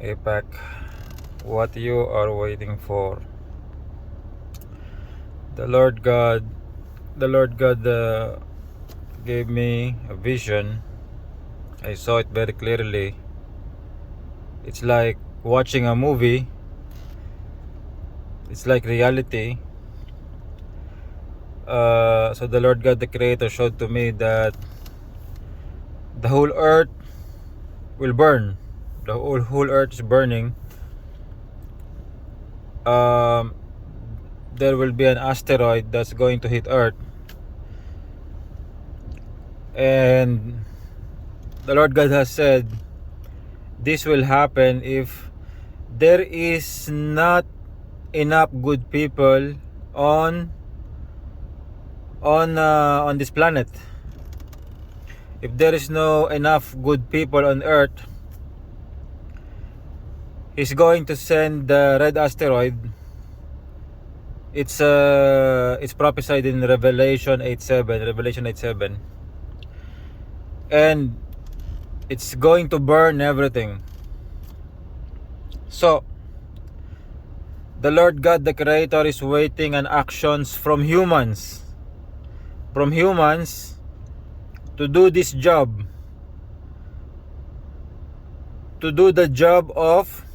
APAC, what you are waiting for. The Lord God, gave me a vision. I saw it very clearly. It's like watching a movie. It's like reality. So the Lord God, the Creator, showed to me that the whole earth will burn. The whole earth is burning. There will be an asteroid that's going to hit Earth, and the Lord God has said this will happen if there is not enough good people on this planet. If there is no enough good people on Earth, He's going to send the red asteroid. It's prophesied in Revelation 8:7, and it's going to burn everything. So the Lord God, the Creator, is waiting on actions from humans to do this job, to do the job of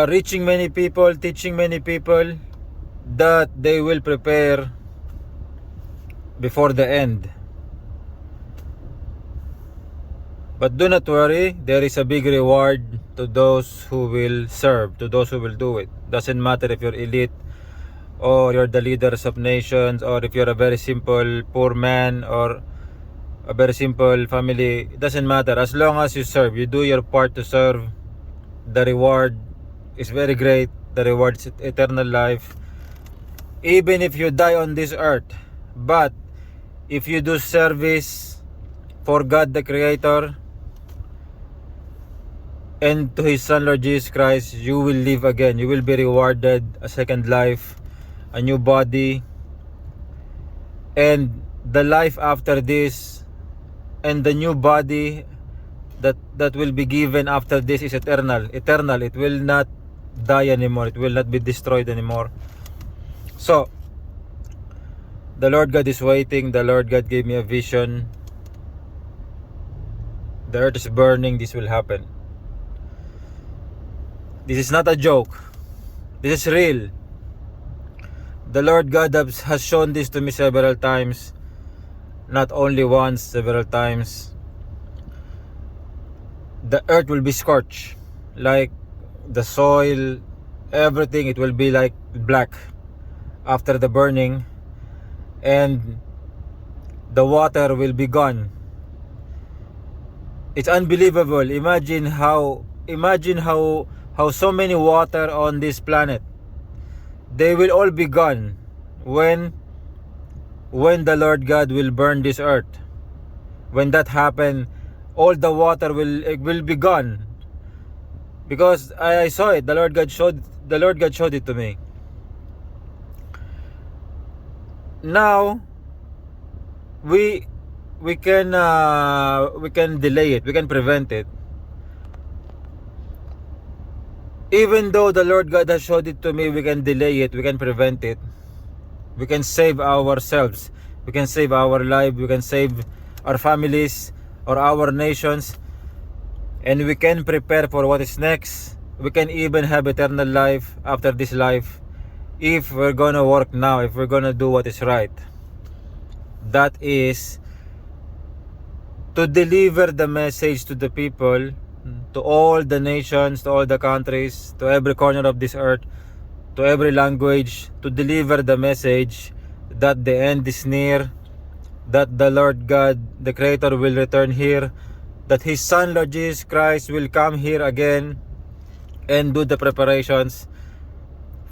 reaching many people, teaching many people that they will prepare before the end. But do not worry, there is a big reward to those who will serve, to those who will do it. Doesn't matter if you're elite or you're the leaders of nations, or if you're a very simple poor man or a very simple family. It doesn't matter. As long as you serve, you do your part to serve, the reward is very great. The reward is eternal life, even if you die on this earth. But if you do service for God the Creator and to His Son Lord Jesus Christ, you will live again. You will be rewarded a second life, a new body, and the life after this, and the new body that will be given after this is eternal. It will not die anymore. It will not be destroyed anymore. So the Lord God is waiting. The Lord God gave me a vision. The earth is burning. This will happen. This is not a joke. This is real. The Lord God has shown this to me several times. Not only once, several times. The earth will be scorched. Like the soil, everything, it will be like black after the burning. And the water will be gone. It's unbelievable. Imagine how so many water on this planet, they will all be gone when the Lord God will burn this earth. When that happen, all the water will be gone. Because I saw it. The Lord God showed it to me. Now we can delay it. We can prevent it. Even though the Lord God has showed it to me, we can delay it. We can prevent it. We can save ourselves. We can save our life. We can save our families or our nations. And we can prepare for what is next. We can even have eternal life after this life, if we're gonna work now, if we're gonna do what is right. That is to deliver the message to the people, to all the nations, to all the countries, to every corner of this earth, to every language, to deliver the message that the end is near, that the Lord God, the Creator, will return here, that His Son Lord Jesus Christ will come here again and do the preparations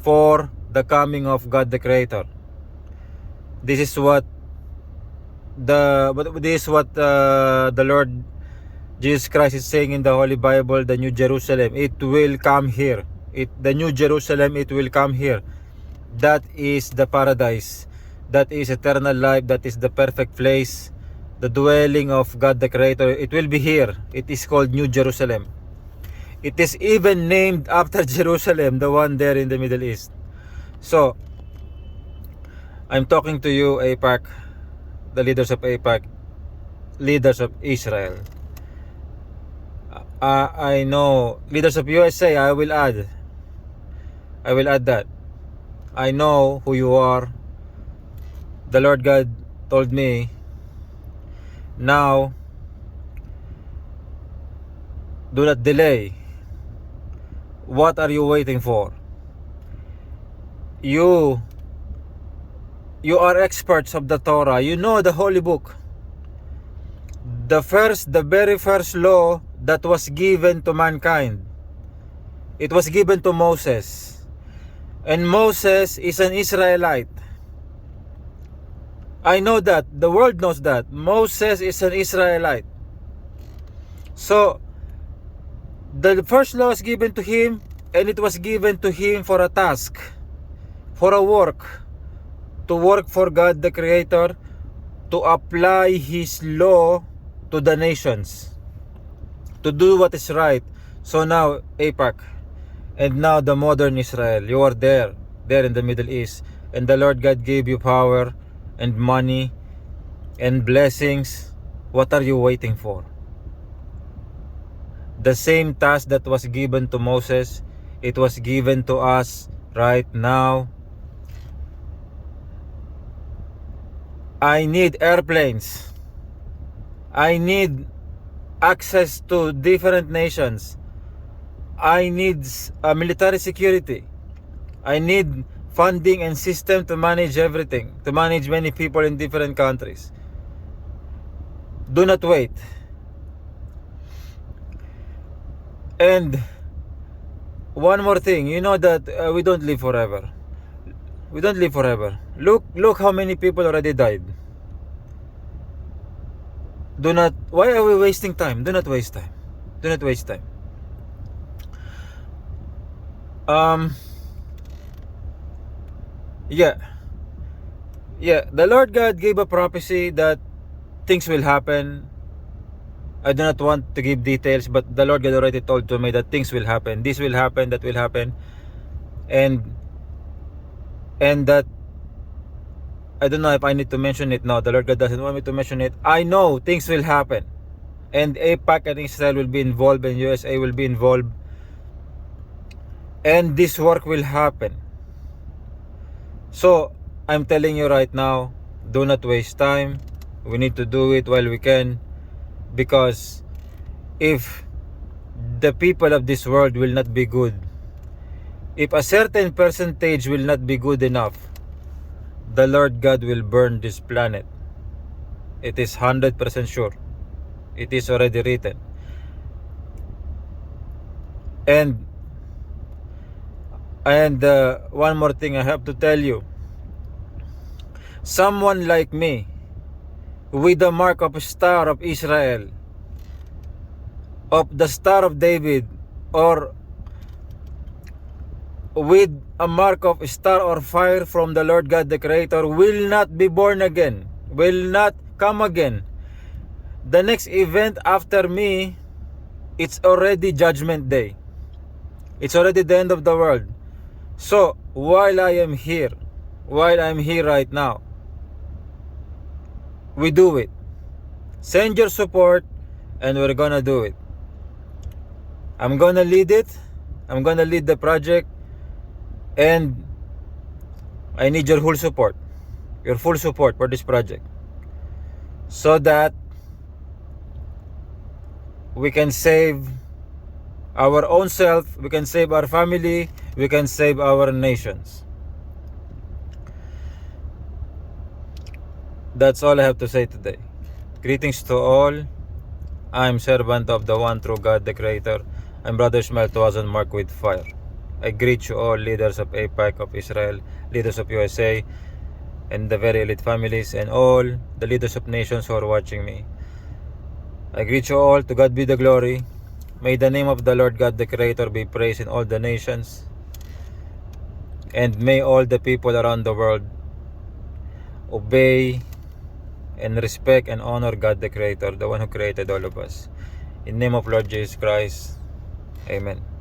for the coming of God the Creator. This is what the Lord Jesus Christ is saying in the Holy Bible. The New Jerusalem, it will come here. The New Jerusalem, it will come here. That is the paradise. That is eternal life. That is the perfect place. the dwelling of God the Creator. It will be here. It is called New Jerusalem. It is even named after Jerusalem, the one there in the Middle East. So, I'm talking to you, AIPAC, the leaders of AIPAC, leaders of Israel. I know, leaders of USA, I will add that. I know who you are. The Lord God told me, now, do not delay. What are you waiting for? You are experts of the Torah. You know the holy book. The very first law that was given to mankind, it was given to Moses. And Moses is an Israelite. I know that. The world knows that. Moses is an Israelite. So, the first law was given to him, and it was given to him for a task, for a work, to work for God the Creator, to apply His law to the nations, to do what is right. So now, AIPAC, and now the modern Israel, you are there in the Middle East, and the Lord God gave you power and money and blessings. What are you waiting for? The same task that was given to Moses, it was given to us right now. I need airplanes. I need access to different nations. I need military security. I need funding and system to manage everything, to manage many people in different countries. Do not wait. And one more thing, you know that we don't live forever. We don't live forever. Look how many people already died. Why are we wasting time? Do not waste time. Do not waste time. Yeah, the Lord God gave a prophecy that things will happen. I do not want to give details, but the Lord God already told to me that things will happen. This will happen, that will happen. And that, I don't know if I need to mention it now. The Lord God doesn't want me to mention it. I know things will happen. And AIPAC and Israel will be involved, and USA will be involved. And this work will happen. So, I'm telling you right now, do not waste time. We need to do it while we can. Because if the people of this world will not be good, if a certain percentage will not be good enough, the Lord God will burn this planet. It is 100% sure. It is already written. And one more thing I have to tell you. Someone like me, with the mark of a star of Israel, of the Star of David, or with a mark of a star or fire from the Lord God the Creator, will not be born again, will not come again. The next event after me, it's already Judgment Day. It's already the end of the world. So, while I'm here right now, we do it. Send your support, and we're gonna do it. I'm gonna lead it. I'm gonna lead the project, and I need your full support. Your full support for this project, so that we can save our own self, we can save our family, we can save our nations. That's all I have to say today. Greetings to all. I'm servant of the one true God, the Creator. I'm Brother Ishmael 2000 marked with fire. I greet you all, leaders of AIPAC, of Israel, leaders of USA, and the very elite families, and all the leaders of nations who are watching me. I greet you all. To God be the glory. May the name of the Lord God, the Creator, be praised in all the nations. And may all the people around the world obey and respect and honor God the Creator, the one who created all of us. In the name of Lord Jesus Christ, Amen.